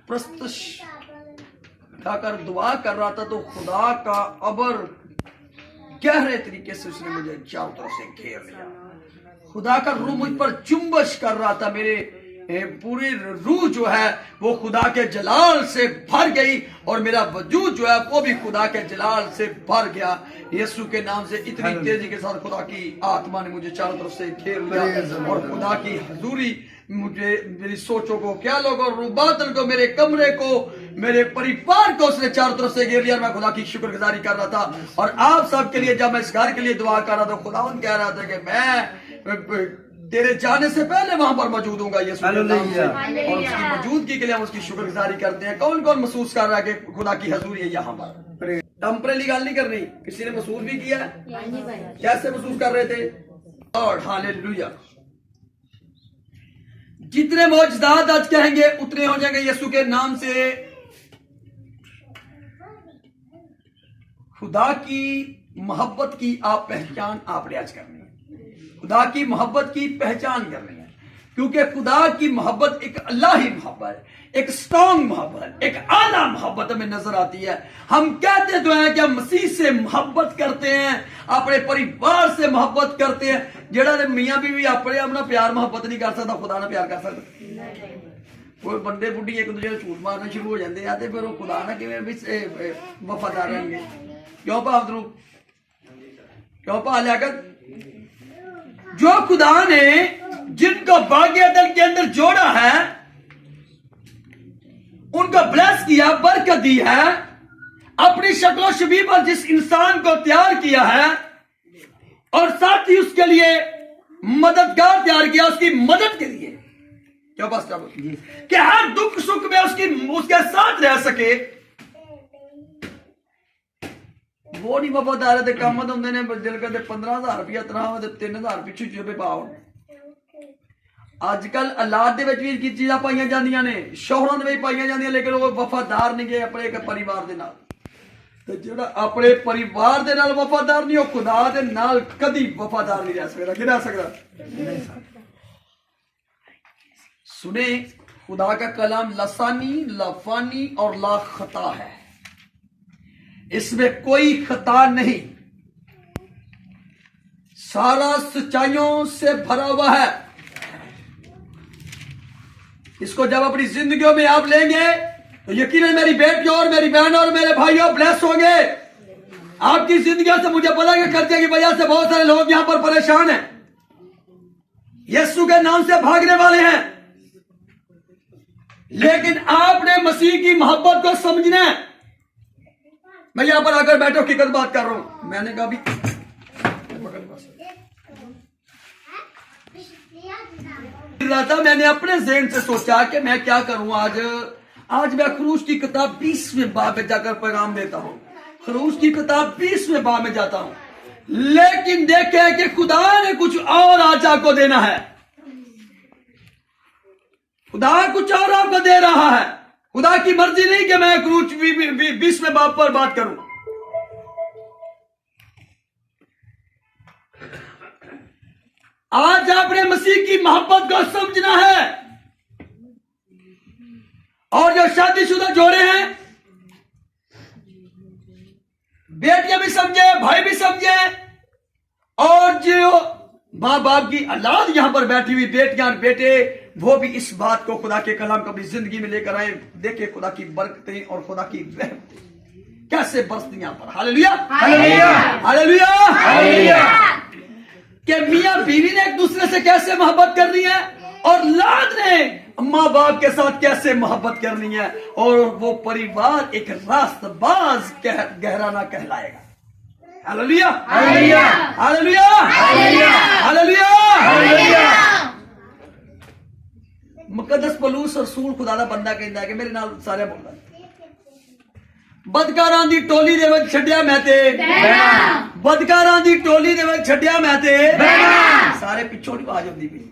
प्रस्तुश खाकर दुआ कर रहा था तो खुदा का अबर गहरे तरीके से उसने मुझे चारों तरफ से घेर लिया। खुदा का रूह मुझ पर चुंबश कर रहा था। मेरे पूरी रूह जो है वो खुदा के जलाल से भर गई और मेरा वजूद जो है वो भी खुदा के जलाल से भर गया। यीशु के नाम से इतनी तेजी के साथ खुदा की आत्मा ने मुझे चारों तरफ से घेर लिया और खुदा की हजूरी मुझे, मेरी सोचों को, ख्यालों को, रूबातन को, मेरे कमरे को, मेरे परिवार को उसने चारों तरफ से घेर लिया। मैं खुदा की शुक्रगुजारी कर रहा था। और आप सबके लिए जब मैं इस घर के लिए दुआ कर रहा था, खुदावंद कह रहा था कि मैं तेरे जाने से पहले वहां पर मौजूद होगा यीशु के नाम से। और उसकी मौजूदगी के लिए हम उसकी शुक्रगुजारी करते हैं। कौन कौन महसूस कर रहा है कि खुदा की हजूरी है यहाँ पर? टेम्परेरी गल नहीं करनी, किसी ने महसूस भी किया? कैसे महसूस कर रहे थे? और हालेलुया, जितने मौजदात आज कहेंगे उतने हो जाएंगे यीशु के नाम से। खुदा की मोहब्बत की आप पहचान आपने आज करनी है। खुदा की मोहब्बत की पहचान करनी है, क्योंकि खुदा की मोहब्बत एक अल्लाही मोहब्बत, एक स्ट्रॉन्ग मोहब्बत, एक आला मोहब्बत हमें नजर आती है। हम कहते तो हैं कि हम मसीह से मोहब्बत करते हैं, अपने परिवार से मोहब्बत करते हैं। जेड़ा मियां बीवी अपने अपना प्यार मोहब्बत नहीं कर सकता, खुदा ना प्यार कर सकता। कोई बंदे बुढ़ी एक दूसरे झूठ मारना शुरू हो जाते हैं, फिर खुदा ना कि वफादार रहेंगे? क्यों भावरू, क्यों भा लियाकत? जो खुदा ने जिनको बागे दल के अंदर जोड़ा है, उनको ब्लेस किया, बरकत दी है, अपनी शक्ल शबीह पर जिस इंसान को तैयार किया है और साथ ही उसके लिए मददगार तैयार किया, उसकी मदद के लिए क्या बस कि हर दुख सुख में उसके साथ रह सके। वो नहीं वफादार है काम होंगे ने दिल करते 15,000 रुपया तनखा 3,000 पिछू जेबे पाओ। अजकल औलाद दे विच भी की चीज़ां पाईयां जांदियां ने, शोहरां दे विच पाईयां जांदियां, लेकिन वो वफादार नहीं गए अपने एक परिवार दे नाल। ते जेड़ा अपने परिवार दे नाल वफादार नहीं, वो खुदा दे नाल कदी वफादार नहीं रह सकदा। कि रह सकदा? सुने, खुदा का कलाम लसानी, लाफानी और ला खता है, इसमें कोई खता नहीं, सारा सच्चाइयों से भरा हुआ है। इसको जब अपनी जिंदगियों में आप लेंगे तो यकीनन मेरी बेटियों और मेरी बहनों और मेरे भाइयों ब्लेस होंगे। आपकी जिंदगियों से मुझे पता है कि खर्चे की वजह से बहुत सारे लोग यहां पर परेशान हैं, यीशु के नाम से भागने वाले हैं, लेकिन आपने मसीह की मोहब्बत को समझना है। मैं यहां पर आकर बैठो की बात कर रहा हूं। मैंने कहा भी मैंने अपने ज़हन से सोचा कि मैं क्या करूं। आज मैं खरूज की किताब 20वें बाब में जाकर पैगाम देता हूं। खरूज की किताब 20वें बाब में जाता हूं, लेकिन देखे कि खुदा ने कुछ और आज आपको देना है। खुदा कुछ और आपको दे रहा है। खुदा की मर्जी नहीं कि मैं खरूज 20वें बाब पर बात करूं। आज आपने मसीह की मोहब्बत को समझना है। और जो शादीशुदा जोड़े हैं, बेटियां भी समझे, भाई भी समझे, और जो मां बाप की औलाद यहां पर बैठी हुई बेटियां और बेटे, वो भी इस बात को खुदा के कलाम को अपनी जिंदगी में लेकर आए। देखे खुदा की बरकतें और खुदा की रहमतें कैसे बरसती यहां पर। Hallelujah, hallelujah, hallelujah, hallelujah. कि मियां बीवी ने एक दूसरे से कैसे मोहब्बत करनी है और औलाद ने माँ बाप के साथ कैसे मोहब्बत करनी है, और वो परिवार एक रास्तबाज गहराना कहलाएगा। Hallelujah, hallelujah, hallelujah, hallelujah, hallelujah. मुकद्दस पौलुस रसूल खुदा दा बंदा कहंदा है कि मेरे नाल सारे बोलदा, बदकारां दी टोली दे विच छड्डिया मैं ते बहना, बदकारां दी टोली दे विच छड्डिया मैं ते बहना। सारे पिछों दी आवाज आउंदी पई।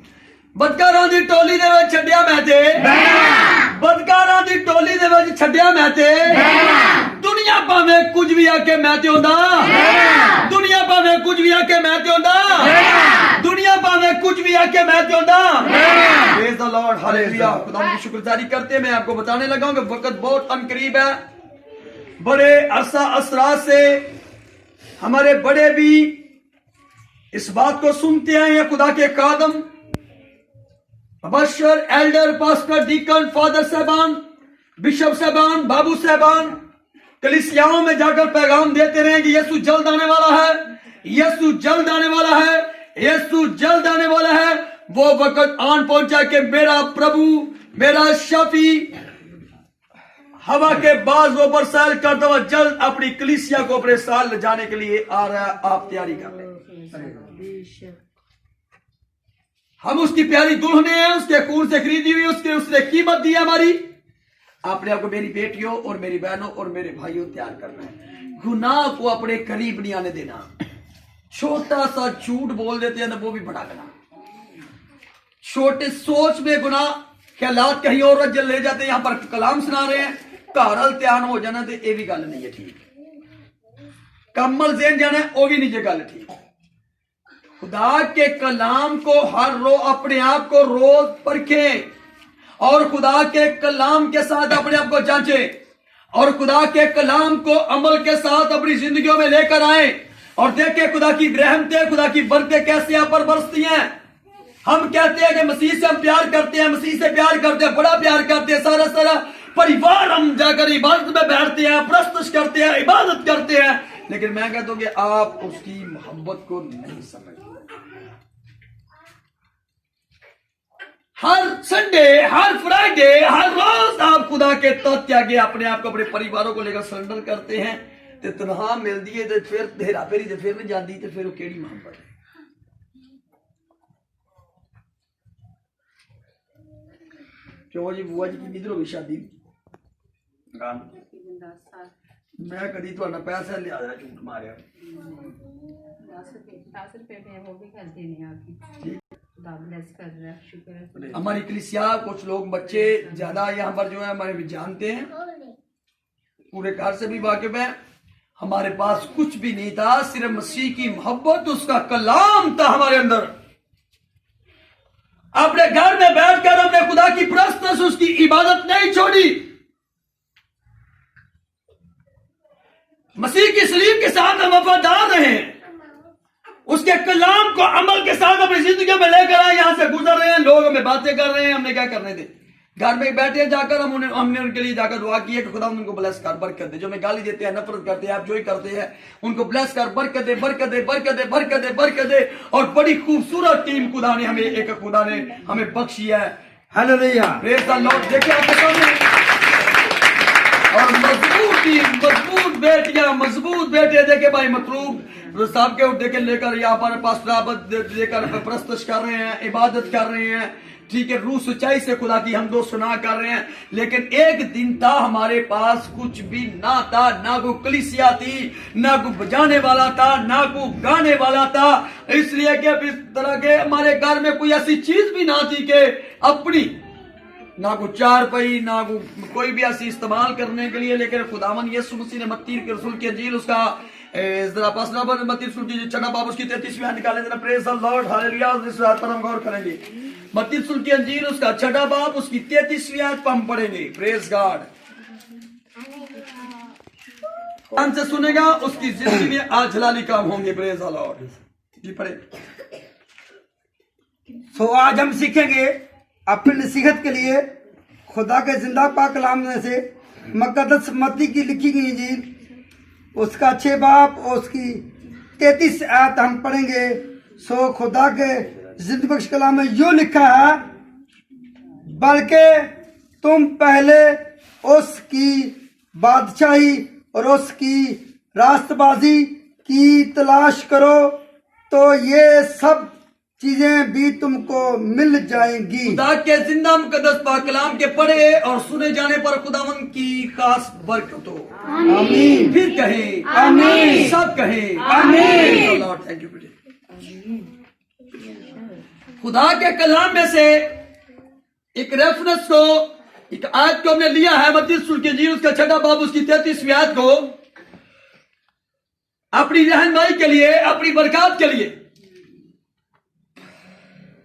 बदकारां दी टोली दे विच छड्डिया मैं ते बहना, बदकारां दी टोली दे विच छड्डिया मैं ते बहना। दुनिया भावें कुछ भी आके मैं ते होंदा बहना, दुनिया भावें कुछ भी आके मैं ते होंदा बहना, दुनिया भावें कुछ भी आके मैं क्योंदा। Praise the Lord, hallelujah. खुदा की शुक्रगुजारी करते मैं आपको बताने लगा हूं कि वक्त बहुत अनकरीब है। बड़े अरसा असरा से हमारे बड़े भी इस बात को सुनते आए हैं। खुदा के कादम, बशर, एल्डर, पास्टर, डीकन, फादर साहबान, बिशप साहबान, बाबू साहबान कलीसियाओं में जाकर पैगाम देते रहे कि यीशु जल्द आने वाला है, यीशु जल्द आने वाला है, यीशु जल्द आने वाला है। वो वक्त आन पहुंचा कि मेरा प्रभु, मेरा शफी हवा के बाजों पर सैर करता हुआ जल्द अपनी कलीसिया को अपने साल ले जाने के लिए आ रहा है। आप तैयारी कर लें। हम उसकी प्यारी दुल्हने हैं, उसके खून से खरीदी हुई, उसने कीमत दी है हमारी। आपने आपको मेरी बेटियों और मेरी बहनों और मेरे भाइयों तैयार करना है। गुनाह को अपने करीब नहीं आने देना। छोटा सा झूठ बोल देते हैं ना, वो भी बड़ा गुनाह। छोटे सोच में गुनाह, ख्यालात कहीं और रज ले जाते हैं। यहां पर कलाम सुना रहे हैं, घारल ध्यान हो जाना तो यह भी गल नहीं है ठीक। कमल जेन जाना वो भी नहीं गल ठीक। खुदा के कलाम को हर रोज अपने आप को रोज परखें और खुदा के कलाम के साथ अपने आप को जांचें और खुदा के कलाम को अमल के साथ अपनी जिंदगियों में लेकर आए और देखें खुदा की रहमतें, खुदा की बरकतें कैसे आप पर बरसती हैं। हम कहते हैं कि मसीह से हम प्यार करते हैं, मसीह से प्यार करते हैं, बड़ा प्यार करते हैं, सारा सारा परिवार हम जाकर इबादत में बैठते हैं, प्रस्तुत करते हैं, इबादत करते हैं, लेकिन मैं कहता हूं कि आप उसकी मोहब्बत को नहीं समझते। हर संडे, हर फ्राइडे, हर रोज आप खुदा के त्यागे अपने आप को, अपने परिवारों को लेकर सरेंडर करते हैं तो तनहा मिलती है, तो फिर हेरा फेरी तो फिर नहीं जाती, तो फिर वो केड़ी मोहब्बत है। क्यों जी बुआ जी की किधर होगी शादी? मैं कभी थोड़ा पैसा लिया झूठ मारे 10 रुपए में वो भी कर देने आपकी। हमारी कलीसिया कुछ लोग बच्चे ज्यादा यहाँ पर जो है हमारे भी जानते हैं, पूरे घर से भी वाकिफ है। हमारे पास कुछ भी नहीं था, सिर्फ मसीह की मोहब्बत, उसका कलाम था हमारे अंदर। अपने घर में बैठकर हमने खुदा की प्रस्तुत उसकी इबादत नहीं छोड़ी। मसीह की सलीब के साथ हम वफादार रहे, उसके कलाम को अमल के साथ अपनी जिंदगी में लेकर आए। यहां से गुजर रहे हैं, लोग हमें बातें कर रहे हैं, हमने क्या करने थे? घर में बैठे जाकर हमने उनके लिए जाकर दुआ की है कि खुदा उनको ब्लेस कर, बरकत दे। जो हमें गाली देते हैं, नफरत करते हैं, आप जो ही करते हैं, उनको ब्लेस कर, बरकत दे, बरकत दे, बरकत दे, बरकत दे, बरकत दे। और बड़ी खूबसूरत टीम खुदा ने हमें बख्शी है। Hallelujah, praise the Lord. देखिए आपके सामने और मजबूत टीम, मजबूत बेटियां, मजबूत बेटे। देखे भाई मतलूब साहब के उठे के लेकर यहाँ पर पास्टर लेकर प्रस्तुत कर रहे हैं, इबादत कर रहे हैं, ठीक है, रूह सच्चाई से खुदा की हम दो सुना कर रहे हैं। लेकिन एक दिन था हमारे पास कुछ भी ना था, ना को कलीसिया थी, ना को बजाने वाला था, ना को गाने वाला था। इसलिए कि अब इस तरह के हमारे घर में कोई ऐसी चीज भी ना थी कि अपनी, ना को चार पई, ना को कोई भी ऐसी इस्तेमाल करने के लिए। लेकिन खुदावन यीशु मसीह ने मत्ती के रसूल की इंजील उसका जरा पासना पर मत्ती रसूल की छठा बाब उसकी 33वीं आयत निकालें जरा। Praise the Lord, hallelujah. इस बात पर हम गौर करेंगे। मत्ती रसूल की इंजील उसका छठा बाब उसकी 33वीं आयत पर हम पढ़ेंगे। Praise God. ध्यान से सुनेगा, उसकी जिंदगी में आज जलाली काम होंगे। Praise the Lord. जी पढ़े। सो आज हम सीखेंगे अपनी नसीहत के लिए खुदा के जिंदा पाक कलाम में से मुकद्दस मत्ती की लिखी गई इंजील उसका 6 बाब और उसकी 33 आयत हम पढ़ेंगे। सो खुदा के जिंदगी बख्श कलाम में यूं लिखा है, बल्कि तुम पहले उसकी बादशाही और उसकी रास्तबाजी की तलाश करो तो ये सब चीजें भी तुमको मिल जाएंगी। खुदा के जिंदा मुकद्दस पाक कलाम के पढ़े और सुने जाने पर खुदावन की खास बरकत हो। आमीन। फिर कहें आमीन। सब कहें आमीन। Lord thank you. खुदा के कलाम में से एक रेफरेंस को, एक आयत को हमने लिया है, मत्ती रसूल की इंजील उसका छठा बाब उसकी 33वीं आयत को अपनी रहनुमाई के लिए, अपनी बरकत के लिए।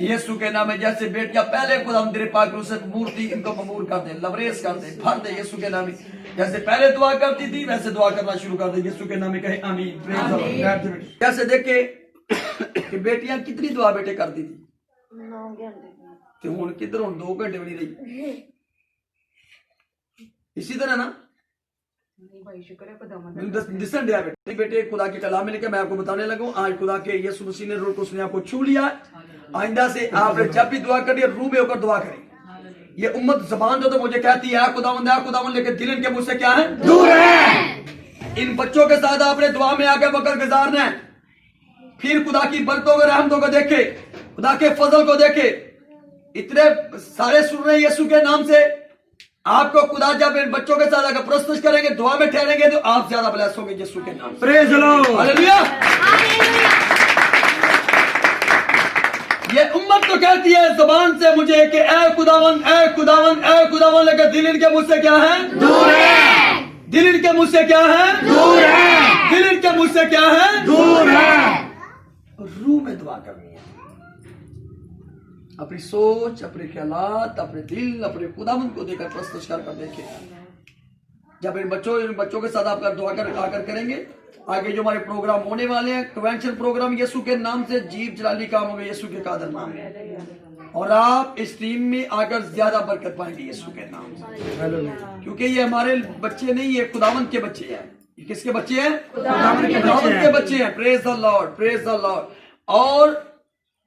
यीशु के नाम में जैसे बेटियां पहले खुदा तेरे पाक रूह से मूर्ति इनको ममूर कर दे, लबरेज कर दे, भर दे यीशु के नाम में। जैसे पहले दुआ करती थी वैसे दुआ करना शुरू कर दे यीशु के नाम में, कहे आमीन। जैसे देखे कि बेटियां कितनी दुआ बेटे करती थी तो हुण किधर, हुण 2 घंटे भी नहीं रही। इसी तरह ना दिसन दिया बेटे, बेटे खुदा के कलाम में लेके मैं आपको बताने लगा। आज खुदा के यीशु मसीह ने रूह को उसने आपको छू लिया। आइंदा से आपने जब भी दुआ करिए रूह में होकर दुआ करें। ये उम्मत जबान जो तो मुझे कहती है खुदावंद, लेकिन दिल इनके मुझसे क्या है, दूर है। इन बच्चों के साथ आपने दुआ में आके वक्त गुजारना है। फिर खुदा की बरकतों को, रहमतों को देखे, खुदा के फजल को देखे। इतने सारे सुन रहे यीशु के नाम से। आपको खुदा जब इन बच्चों के साथ अगर प्रस्तुत करेंगे, दुआ में ठहरेंगे तो आप ज्यादा ब्लेस होंगे यीशु के नाम से। Praise the Lord, hallelujah. ये उम्मत तो कहती है जबान से मुझे कि ऐ खुदावन, ऐ खुदावन, ऐ खुदावन, लेकिन दिल इनके मुझसे क्या है, दूर है। दिल इनके मुझसे क्या है, दूर है। दिल इनके मुझसे क्या है, दूर है। रूह में दुआ करनी है। अपनी सोच, अपने ख्यालात, अपने दिल, अपने खुदावंद को देकर प्रस्तुत कर देखे। जब इन बच्चों के साथ आप दुआ कर आकर करेंगे, आगे जो हमारे प्रोग्राम होने वाले हैं, कन्वेंशन प्रोग्राम यीशु के नाम से, जीव जलाली काम होंगे यीशु के कादर नाम में। और आप इस टीम में आकर ज्यादा बरकत पाएंगे यीशु के नाम से। क्योंकि ये हमारे बच्चे नहीं, ये खुदावंद के बच्चे हैं। ये किसके बच्चे हैं, खुदावंद के बच्चे हैं। Praise the Lord, praise the Lord. और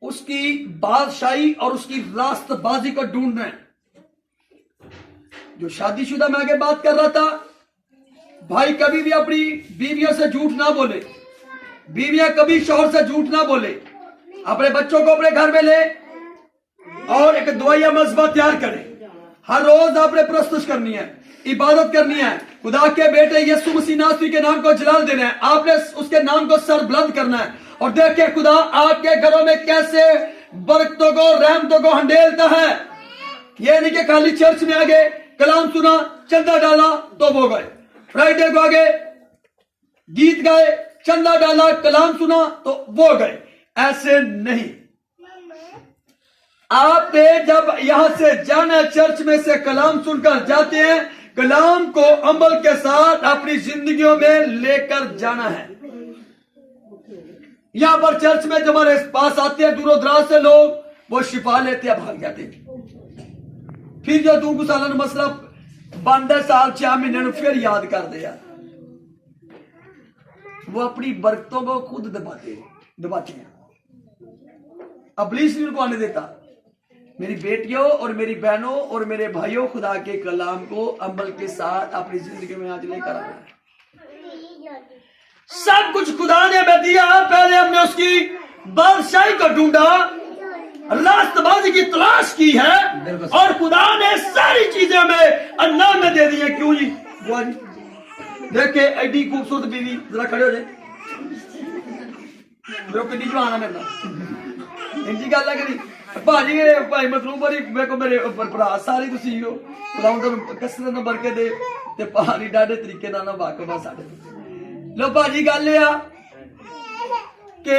उसकी बादशाही और उसकी रास्तबाजी को ढूंढ रहे हैं। जो शादीशुदा में आगे बात कर रहा था, भाई कभी भी अपनी बीवियों से झूठ ना बोले, बीवियां कभी शौहर से झूठ ना बोले। अपने बच्चों को अपने घर में ले और एक दुआया मज़बा तैयार करें। हर रोज आपने प्रस्तुत करनी है, इबादत करनी है। खुदा के बेटे यीशु मसीह नासरी के नाम को जलाल देना है। आपने उसके नाम को सर बुलंद करना है। और देखिए खुदा आपके घरों में कैसे बरकतों को, रहमतों को हंडेलता है। ये नहीं कि खाली चर्च में आगे कलाम सुना, चंदा डाला तो वो गए, फ्राइडे को आगे गीत गाए, चंदा डाला, कलाम सुना तो वो गए। ऐसे नहीं। आपने जब यहां से जाना, चर्च में से कलाम सुनकर जाते हैं, कलाम को अमल के साथ अपनी जिंदगियों में लेकर जाना है। यहां पर चर्च में जब हमारे पास आते हैं दूरों दराज से लोग, वो शिफा लेते हैं, भाग जाते हैं। फिर जो 2 साल मसला 15 साल 6 महीने फिर याद कर दिया। वो अपनी बरकतों को खुद दबाते हैं। इब्लीस नहीं उनको आने देता। मेरी बेटियों और मेरी बहनों और मेरे भाइयों, खुदा के कलाम को अमल के साथ अपनी जिंदगी में आज लेकर आना है। सब कुछ खुदा ने हमें दिया। पहले हमने उसकी बादशाही को ढूंढा, रास्तबाजी की तलाश की है, और खुदा ने सारी चीजें हमें अल्लाह में दे दी है। क्यों जी? बुआ जी देखे एडी खूबसूरत बीवी, जरा खड़े हो जाए। किड्डी जवान है मेरे नाल, इंजी गल है कि नहीं भाजी? भाई मतलूब मेरे को मेरे भरा सारी तुसी हो कसरत न बरके दे ते पानी डाडे तरीके नाल ना वाकफ है साडे। लो भाजी गल आ कि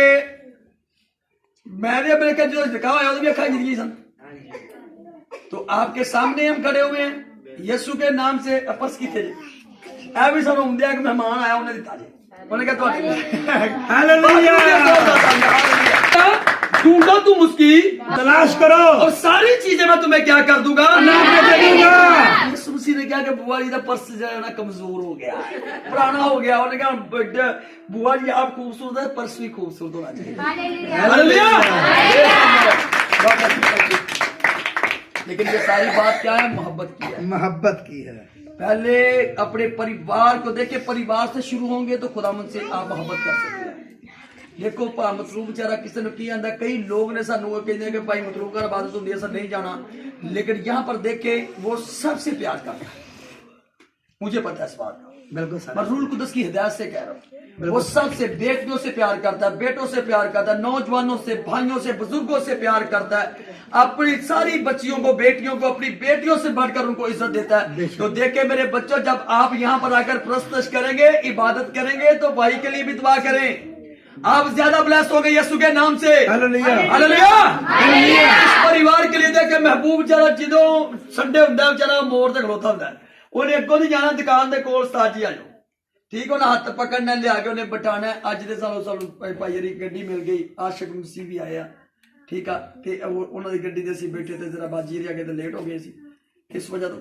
मैंने अपने कल जो दिखा होया भी अखा जिंदगी सन। तो आपके सामने हम खड़े हुए हैं यीशु के नाम से। अपस की थे ए भी सानू हुंदे एक मेहमान आया, उन्हें दिता जी, उन्हें कहा हालेलुया, ढूंढो तुम उसकी तलाश करो और सारी चीजें मैं तुम्हें क्या कर दूंगा, यीशु मसीह ने कहा कि बुआ जी का पर्स जो है ना कमजोर हो गया, पुराना हो गया। उन्होंने कहा बुआ जी आप खूबसूरत है, पर्स भी खूबसूरत होना चाहिए। हालेलुया। लेकिन ये सारी बात क्या है? मोहब्बत की है। मोहब्बत की है। पहले अपने परिवार को देखे, परिवार से शुरू होंगे तो खुदावंद से आप मोहब्बत कर सकते हैं। देखो भा मतलूब बेचारा किसी ने की आंदा, कई लोग ने सानू कहते हैं कि भाई मतलूब का इबादत होती है, ऐसा नहीं जाना। लेकिन यहाँ पर देखे वो सबसे प्यार करता है। मुझे पता है इस बात का, बिल्कुल मैं रूल कुदस की हिदायत से कह रहा हूँ। वो सबसे बेटियों से प्यार करता है, बेटों से प्यार करता है, नौजवानों से, भाइयों से, बुजुर्गों से प्यार करता है। अपनी सारी बच्चियों को, बेटियों को अपनी बेटियों से बढ़कर उनको इज्जत देता है। तो देखे मेरे बच्चों, जब आप यहाँ पर आकर प्रस्तुत करेंगे, इबादत करेंगे, तो भाई के लिए भी दुआ करें, आप ज्यादा ब्लेस हो गए यीशु के नाम से। हालेलुया। हालेलुया। इस परिवार के लिए देखे महबूब जरा जो संडे हुंदा बेचारा मोड़ ते खलोता हुंदा उन्हें अगों नहीं जाना दुकान के कोल उस्ताद जी आ जाओ ठीक हो ना हाथ पकड़ना लिया के उन्हें बटाना अज के सालों सालों भाई जी गड्डी मिल गई आशिक मसीह भी आया ठीक है ते उन्होंने गड्डी ते बैठे थे जरा बाजी रह गए तो लेट हो गए सी इस वजह तो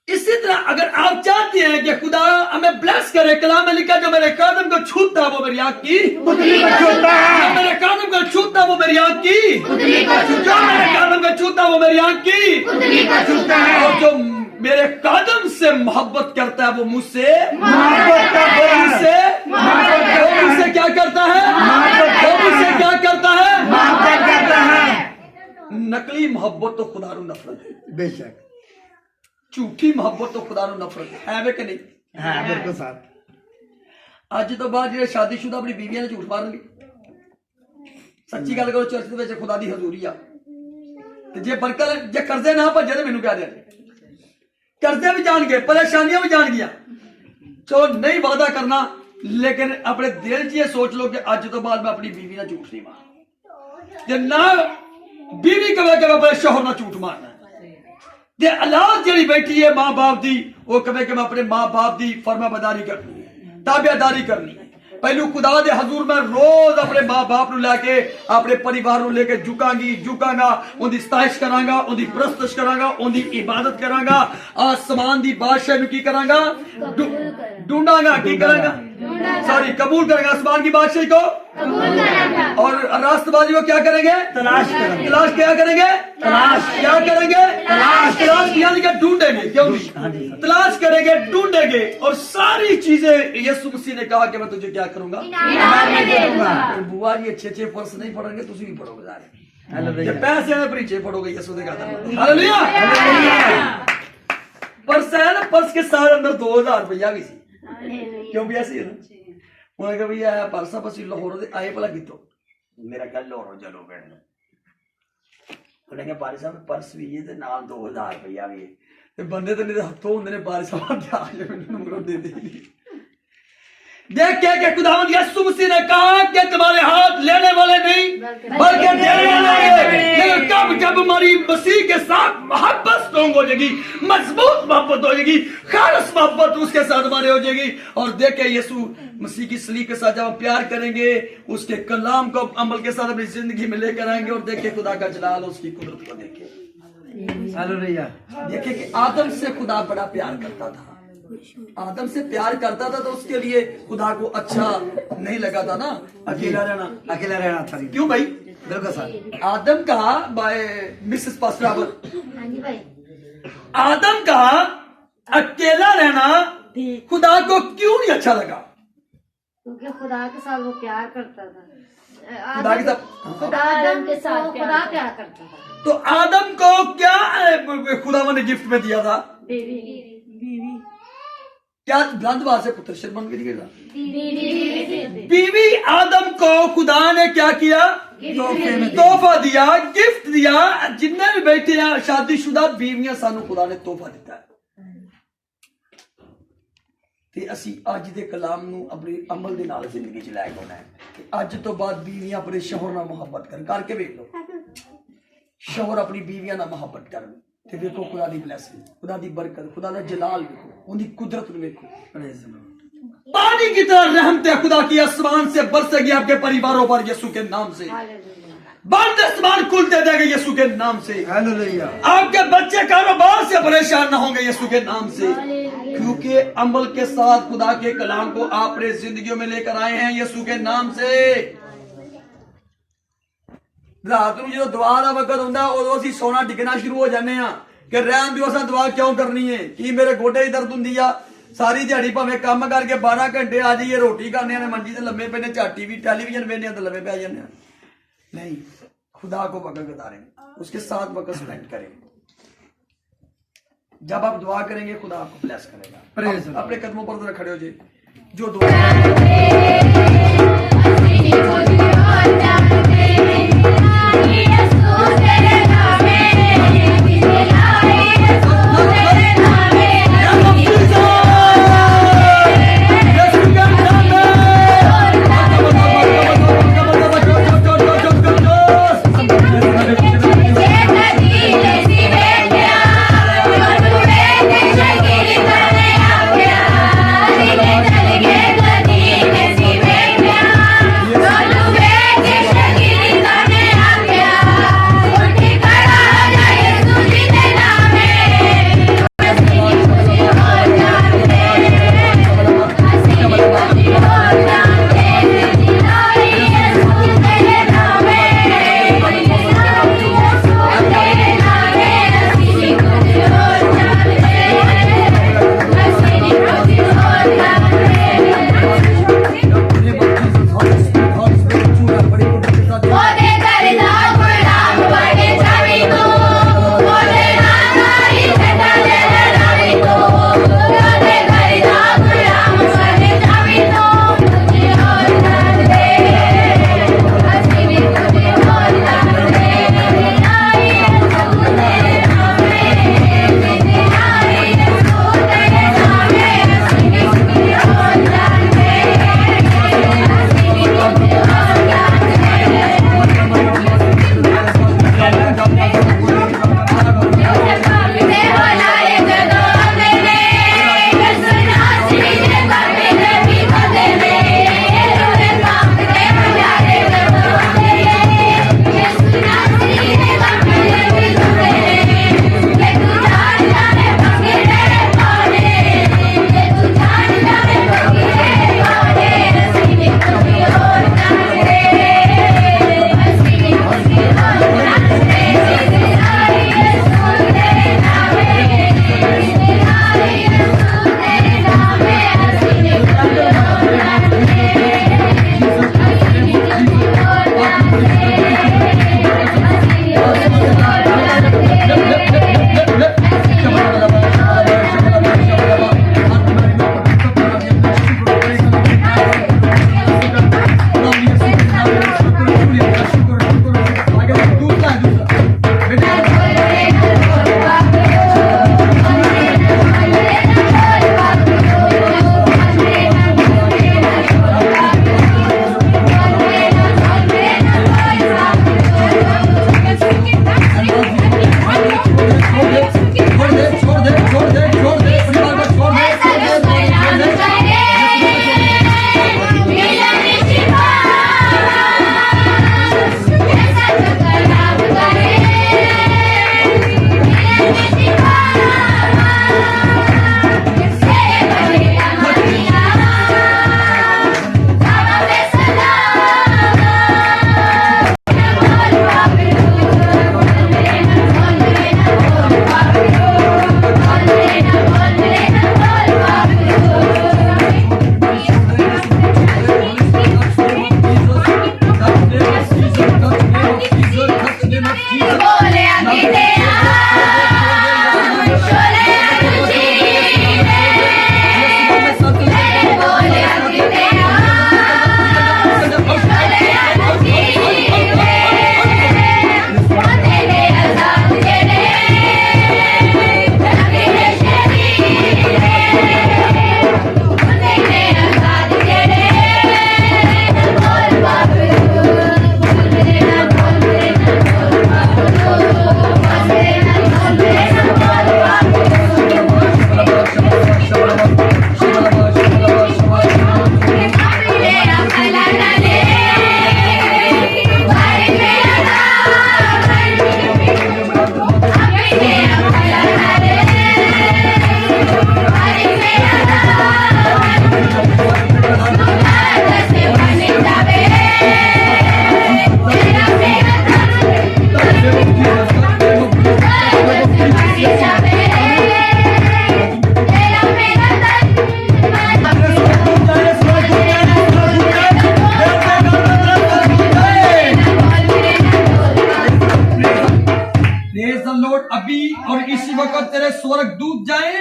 इसी तरह अगर आप चाहते हैं कि खुदा हमें ब्लेस करे कलाम में लिखा जो मेरे कदम को छूता वो मेरी आंख की पुतली को छूता है, मेरे कदम को छूता वो मेरी आंख की पुतली को छूता जो मेरे है, कदम को छूता वो मेरी आंख की पुतली को छूता है। और जो मेरे कदम से मोहब्बत करता है वो मुझसे मोहब्बत करता है, मुझसे क्या करता है वो मुझसे क्या करता है मोहब्बत करता है। नकली मोहब्बत तो खुदा रू नफरत है बेशक झूठी मोहब्बत तो खुदा रू नफरत है वे कि नहीं हाँ बिल्कुल साहब। ਅੱਜ ਤੋਂ ਬਾਅਦ ਜਿਹੜੇ ਸ਼ਾਦੀशुदा ਆਪਣੀ ਬੀਵੀਆਂ ਨੂੰ ਝੂਠ ਮਾਰਨਗੇ ਸੱਚੀ ਗੱਲ ਕਰੋ ਚਰਚ ਦੇ ਵਿੱਚ ਖੁਦਾ ਦੀ ਹਜ਼ੂਰੀ ਆ ਤੇ ਜੇ ਬਰਕਤ ਜੇ ਕਰਜ਼ੇ ਨਾ ਭੱਜੇ ਤੇ ਮੈਨੂੰ ਕਹਿ ਦੇ ਕਰਜ਼ੇ ਵੀ ਜਾਣਗੇ ਪਰੇਸ਼ਾਨੀਆਂ ਵੀ ਜਾਣਗੀਆਂ ਸੋ ਨਹੀਂ ਵਾਅਦਾ ਕਰਨਾ लेकिन अपने दिल च ये सोच लो कि अज तो बाद मैं अपनी बीवी ना झूठ नहीं मारना जे ना बीवी कहे कि मैं अपने शोहर ना झूठ मारना ते औलाद जेड़ी बैठी है मां बाप दी वो कहे कि मैं अपने मां बाप दी फरमाबरदारी करनी है ताबेदारी करनी है पहलू खुदा दे हजूर में रोज अपने मां बाप नु लेके अपने परिवार नु लेके झुकांगा उनकी सताइश करांगा उनकी परस्तिश करांगा उनकी इबादत करांगा आसमान दी बादशाह नु की करांगा ढूंढांगा की करांगा सॉरी कबूल करेंगे आसमान की बादशाही को और रास्तबाजी को क्या करेंगे तलाश करेंगे। तलाश क्या करेंगे तलाश क्या करेंगे तलाश यानी कि ढूंढेंगे क्यों नहीं तलाश करेंगे ढूंढेंगे और सारी चीजें यीशु मसीह ने कहा कि मैं तुझे क्या करूंगा बुआ जी अच्छे पर्स नहीं पढ़ेंगे तुम भी पढ़ोगे सारे पैसे में परिचय पढ़ोगे यीशु ने कहा हालेलुया पर्स है ना पर्स के सारे अंदर 2000 रुपया भी सी क्यों भी ऐसी है ना उन्होंने कहा भैया पर्स आप लाहौर आए भला कितो मेरा कल लाहौर चलो बैठना उन्होंने कहा बारिश साहब पर्स भी है नाल 2000 रुपया भी है बंदे तो नहीं हथों होंगे ने बारिश साहब दे देख के खुदावंद यीशु मसीह ने कहा कि तुम्हारे हाथ लेने वाले नहीं बल्कि देने वाले लेकिन जब हमारी मसीह के साथ मोहब्बत स्ट्रॉन्ग हो जाएगी मजबूत मोहब्बत हो जाएगी खालिस मोहब्बत उसके साथ हमारे हो जाएगी और देखे यीशु मसीह की सलीब के साथ जब हम प्यार करेंगे उसके कलाम को अमल के साथ अपनी जिंदगी में लेकर आएंगे और देखे खुदा का जलाल उसकी कुदरत को देखे हालेलुया। देखे कि आदम से खुदा बड़ा प्यार करता था आदम से प्यार करता था तो उसके लिए खुदा को अच्छा नहीं लगा था ना अकेला रहना था क्यों भाई बिल्कुल साहब। आदम का बाय मिसेस पास्टर आदम का अकेला रहना खुदा को क्यों नहीं अच्छा लगा क्योंकि खुदा के साथ वो प्यार करता था खुदा के साथ आदम के साथ खुदा प्यार करता था तो आदम को क्या खुदा ने गिफ्ट में दिया था बीवी क्या ब्रंदवार से पुत्र शर्मन गिर गया बीवी आदम को खुदा ने क्या किया तोहफा दिया गिफ्ट दिया जिन्ने भी बैठे हैं शादीशुदा बीवियां सानू खुदा ने तोहफा दिता है ते असी अज दे कलाम नू अपने अमल दे नाल जिंदगी च लै के आना है कि अज तो बाद बीवियां अपने शौहर नाल मोहब्बत करके वेख लो शौहर अपनी बीवियां नाल मोहब्बत करन ते देखो खुदा दी ब्लेसिंग खुदा दी बरकत खुदा दा जलाल देखो उनकी कुदरत को देखो पानी की तरह रहमत खुदा की आसमान से बरसेगी आपके परिवारों पर यीशु के नाम से बंद आसमान खुलते जाएंगे यीशु के नाम से हालेलुया। आपके बच्चे कारोबार से परेशान न होंगे यीशु के नाम से क्योंकि अमल के साथ खुदा के कलाम को आपने जिंदगियों में लेकर आए हैं यीशु के नाम से रात ਨੂੰ ਜਦੋਂ ਦੁਆ ਦਾ ਵਕਤ ਹੁੰਦਾ ਉਦੋਂ ਅਸੀਂ ਸੋਨਾ ਡਿੱਗਣਾ ਸ਼ੁਰੂ ਹੋ ਜਾਂਦੇ ਆ ਕਿ ਰਹਿਣ ਦਿਓ ਅਸਾਂ ਦੁਆ ਕਿਉਂ ਕਰਨੀ ਹੈ ਕੀ ਮੇਰੇ ਗੋਡੇ 'ਚ ਦਰਦ ਹੁੰਦੀ ਆ ਸਾਰੀ ਦਿਹਾੜੀ ਭਾਵੇਂ ਕੰਮ ਕਰਕੇ 12 ਘੰਟੇ ਆ ਜਾਈਏ ਰੋਟੀ ਖਾਣੇ ਆ ਮੰਜੀ ਤੇ ਲੰਮੇ ਪੈਨੇ ਝਾਟੀ ਵੀ टेलीविजन ਵੇਖਦੇ ਆ ਤੇ ਲੰਮੇ ਪੈ ਜਾਂਦੇ ਆ नहीं खुदा को वक्त गुजारें उसके साथ वक्त स्पेंड करें जब आप दुआ करेंगे खुदा आपको ब्लेस करेगा अपने कदमों पर जरा खड़े हो जाए जो दुआ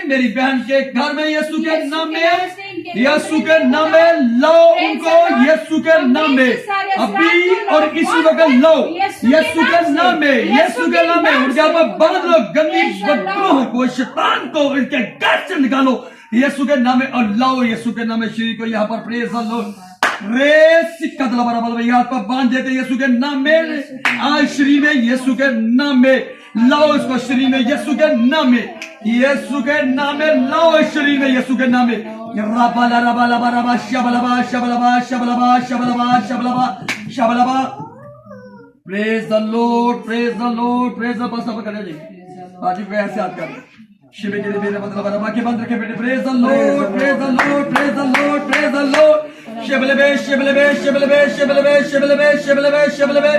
मेरी बहन के घर में यीशु के नाम में, यीशु के नाम में लाओ उनको, यीशु के नाम में अभी और इसी वक्त लाओ, यीशु के नाम में, यीशु के नाम में उनके ऊपर बांध लो गंदी बदबू को, शैतान को इनके घर से निकालो यीशु के नाम में और लाओ यीशु के नाम में श्री को यहाँ पर प्रेज लो रे सिक्का हाथ पर बांध देते यीशु के नाम में, आज श्री में यीशु के नाम में लाओ इसको, श्री में यीशु के नाम में, यीशु के नाम में लाओ श्री में यीशु के नाम में, रबाला रबाला रबा शबलबा शबलबा शबलबा शबलबा शबलबा शबलबा। Praise the Lord, praise the Lord, praise the पास कर जी आज भी ऐसे याद कर शिवे के लिए मेरे मतलब रबा के बंद रखे बेटे। Praise the Lord, praise the Lord, praise the Lord, praise the Lord. शिबलबे शिबलबे शिबलबे शिबलबे शिबलबे शिबलबे शिबलबे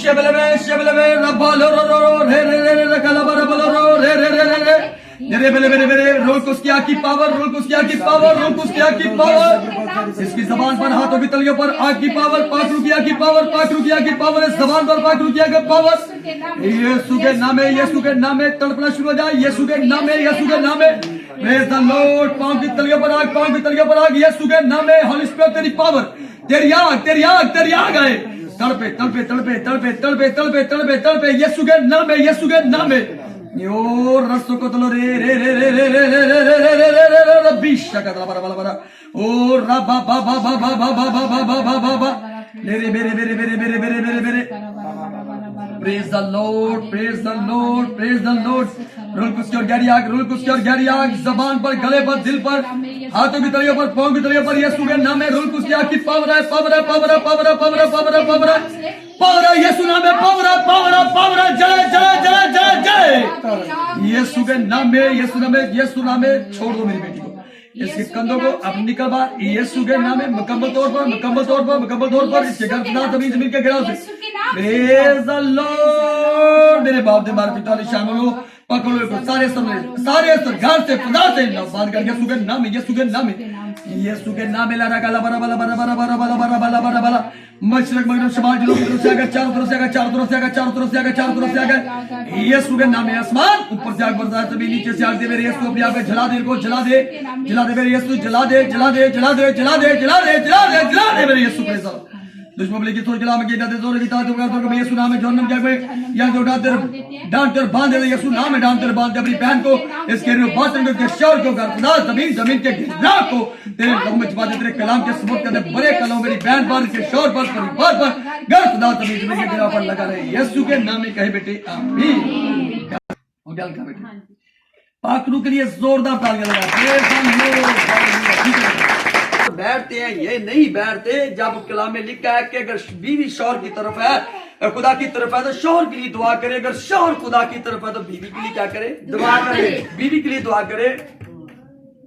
शिबलबे शिबलबे रबालो रो रो रे रे रे रे कलबा रबालो रो रे रे रे रे रे मेरे बेले मेरे मेरे रोल कुस्तिया की पावर, रोल कुस्तिया की पावर, रोल कुस्तिया की पावर, इसकी जबान पर हाथों की तलियों पर आग की पावर, पाक रुकिया की पावर, पाक रुकिया की पावर, इस जबान पर पाक रुकिया की पावर, यीशु के नाम में, यीशु के नाम में तड़पना शुरू हो जाए, यीशु के नाम में, यीशु के नाम में। प्रेज द लॉर्ड, पांव की तलियों पर आग, पांव की तलियों पर आग, यीशु के नाम में। होली स्पिरिट तेरी पावर, तेरी आग, तेरी आग, तेरी आग आए, तड़पे तड़पे तड़पे तड़पे तड़पे तड़पे तड़पे तड़पे यीशु के नाम में, यीशु के नाम में। यो रसो को तलो रे रे रे रे रे रे रे रे रे रे रे रे रे रे बिशा का बरा बरा बरा ओ रा बा बा बा बा बा बा बा बा बा बा बा बा मेरे मेरे मेरे मेरे मेरे मेरे मेरे मेरे। Praise the Lord, praise the Lord, praise the lord. Role कुछ और गहरी आग, रोल कुछ और गहरी आग, जबान पर, गले पर, दिल पर, हाथों की तलियों पर, पांव की तलियों पर, यीशु के नाम में रोल कुछ की पावर है, पावर है, पावर है, पावर है, पावर है, पावर है, पावर है, पावर है, यीशु नाम में पावर है, पावर है, पावर है, जय जय जय जय जय यीशु के नाम में, यीशु नाम में, यीशु नाम में। छोड़ दो मेरी बेटी को, इसके कंधों को अब निकल बाहर यीशु के नाम में, मुकम्मल तौर पर, मुकम्मल तौर पर, मुकम्मल तौर पर, इसके गर्दन जमीन जमीन के गिराव से। प्रेज द लॉर्ड, मेरे बाप दे मार पिता शामिल हो, पकड़ो इसको, सारे स्तर घर से खुदा से बात कर यीशु के नाम में, यीशु के नाम में, यीशु के नाम में। लारा काला बरा बरा बरा बरा बरा बरा बरा बरा बरा बरा मशरक मगरब शमाल जिलों की तरफ से आकर, चारों तरफ से आकर, चारों तरफ से आकर, चारों तरफ से आकर, चारों तरफ से आकर, यीशु के नाम में। आसमान ऊपर से आग बरसात, जमीन नीचे से आग दे, मेरे यीशु अपने आप में जला दे, इनको जला दे, जला दे मेरे यीशु, जला दे, जला दे, जला दे, जला दे, जला दे, जला दे, जला दे मेरे यीशु प्रेज़ द दुश्मन की थोड़ी जला में गिरा दे, जोर की ताकत होगा तो यीशु नाम में जहन्नम क्या कोई या जो डांट कर बांध दे, यीशु नाम में डांट कर बांध दे अपनी बहन को, इसके बातों को, इसके शौर को, खुदा जमीन जमीन के गिरा को तेरे लहू में छुपा दे, तेरे कलाम के सबूत कर दे, बड़े कलाम मेरी बहन पर, इसके शौर पर, परिवार पर, घर खुदा जमीन जमीन के गिरा पर लगा रहे, यीशु के नाम में कहे बेटे आमीन। हो गया का बेटे पाकरू के लिए जोरदार तालियां लगा। बैठते हैं ये नहीं बैठते जब कलाम में लिखा है कि अगर बीवी शौहर की तरफ है, खुदा की तरफ है तो शौहर के लिए दुआ करे, अगर शौहर खुदा की तरफ है तो बीवी के लिए क्या करे? दुआ करे। बीवी के लिए दुआ करे,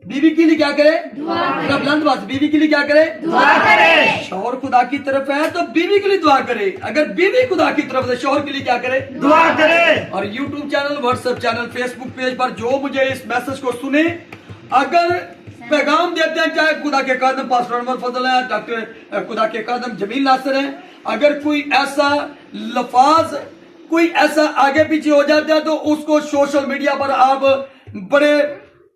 बीवी के लिए क्या करे? दुआ। बीवी के लिए क्या करे? दुआ करे। शौहर खुदा की तरफ है तो बीवी के लिए दुआ करे, अगर बीवी खुदा की तरफ है तो शौहर के लिए क्या करे? दुआ करे। और YouTube channel, WhatsApp channel, Facebook page पर जो मुझे इस मैसेज को सुने, अगर पैगाम देते हैं, चाहे खुदा के कदम पास्टर अनवर फजल है, डॉक्टर खुदा के कदम जमील नासिर है, अगर कोई ऐसा लफाज, कोई ऐसा आगे पीछे हो जाता है तो उसको सोशल मीडिया पर आप बड़े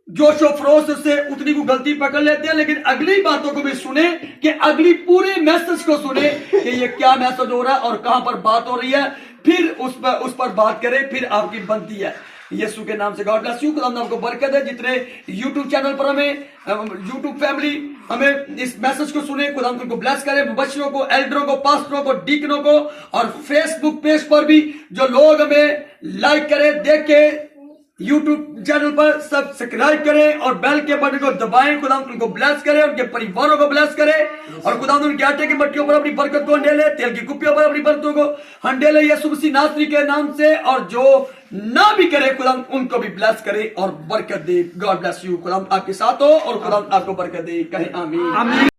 जोशो फरोश से उतनी को गलती पकड़ लेते हैं, लेकिन अगली बातों को भी सुने कि अगली पूरे मैसेज को सुने कि ये क्या मैसेज हो रहा है और कहां पर बात हो रही है, फिर उस पर बात करें, फिर आपकी बनती है। यीशु के नाम से गॉड ब्लेस यू, खुदा आपको बरकत है। जितने यूट्यूब चैनल पर हमें, यूट्यूब फैमिली हमें इस मैसेज को सुने, खुदा उनको ब्लेस करे, बच्चों को, एल्डरों को, पास्टरों को, डीकनों को, और फेसबुक पेज पर भी जो लोग हमें लाइक करे, देखे, यूट्यूब चैनल पर सब्सक्राइब करें और बेल के बटन को दबाएं। खुदा उनको ब्लेस करे, उनके परिवारों को ब्लेस करे, और खुदा उनके आटे की मट्टियों पर अपनी बरकत को हंडेले, तेल की कुप्पियों पर अपनी बरकतों को हंडेले यीशु मसीह नासरी के नाम से। और जो ना भी करे खुदा उनको भी ब्लेस करे और बरकत दे। God bless you. खुदा आपके साथ हो और खुदा आपको बरकत दे। कहें आमीन।